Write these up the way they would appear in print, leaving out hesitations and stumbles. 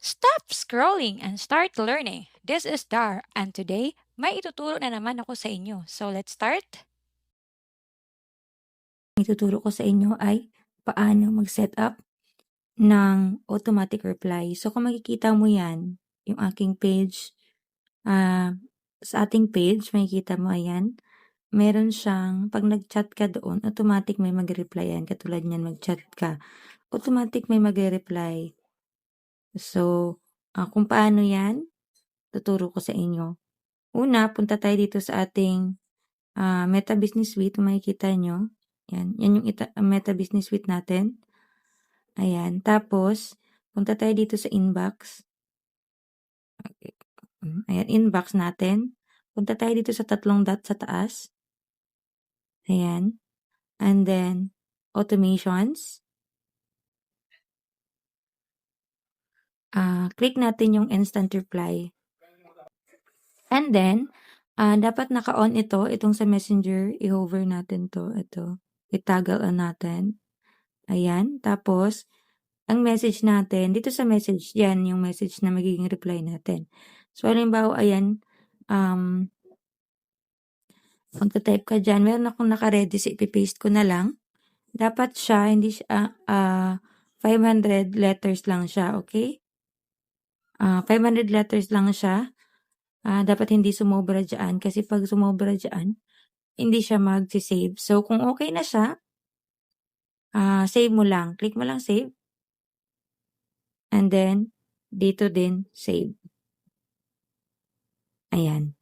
Stop scrolling and start learning. This is Dar, and today, may ituturo na naman ako sa inyo. So, let's start. Ituturo ko sa inyo ay paano mag-set up ng automatic reply. So, kung makikita mo yan, yung aking page, sa ating page, makikita mo ayan, meron siyang, pag nag-chat ka doon, automatic may mag-reply yan. Katulad niyan, mag-chat ka. Automatic may mag-reply. So, kung paano yan, tuturo ko sa inyo. Una, punta tayo dito sa ating Meta Business Suite. Kung makikita nyo, yan yung Meta Business Suite natin. Ayan. Tapos, punta tayo dito sa inbox. Okay. Ayan, inbox natin. Punta tayo dito sa tatlong dot sa taas. Ayan. And then, automations. Click natin yung instant reply. And then, dapat naka-on itong sa messenger, i-hover natin ito. I-toggle on natin. Ayan. Tapos, ang message natin, dito sa message, yan yung message na magiging reply natin. So, halimbawa, ayan, magta-type ka dyan, meron akong naka-ready, so ipipaste ko na lang. Dapat siya, hindi siya, 500 letters lang siya, okay? 500 letters lang siya. Dapat hindi sumobra dyan, kasi pag sumobra dyan, hindi siya mag-save. So, kung okay na siya, save mo lang. Click mo lang save. And then, dito din, save. Ayan.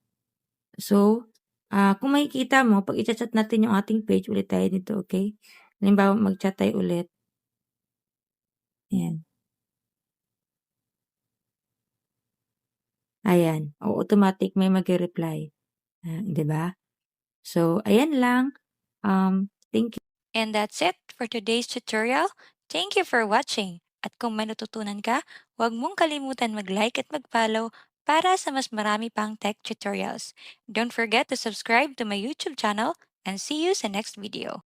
So, kung makikita mo, pag i-chat natin yung ating page, ulit tayo dito, okay? Halimbawa, mag-chat tayo ulit. Ayan. Ayan. O, automatic may mag-reply. Di ba? So, ayan lang. Thank you. And that's it for today's tutorial. Thank you for watching. At kung may natutunan ka, huwag mong kalimutan mag-like at mag-follow para sa mas marami pang tech tutorials. Don't forget to subscribe to my YouTube channel and see you sa next video.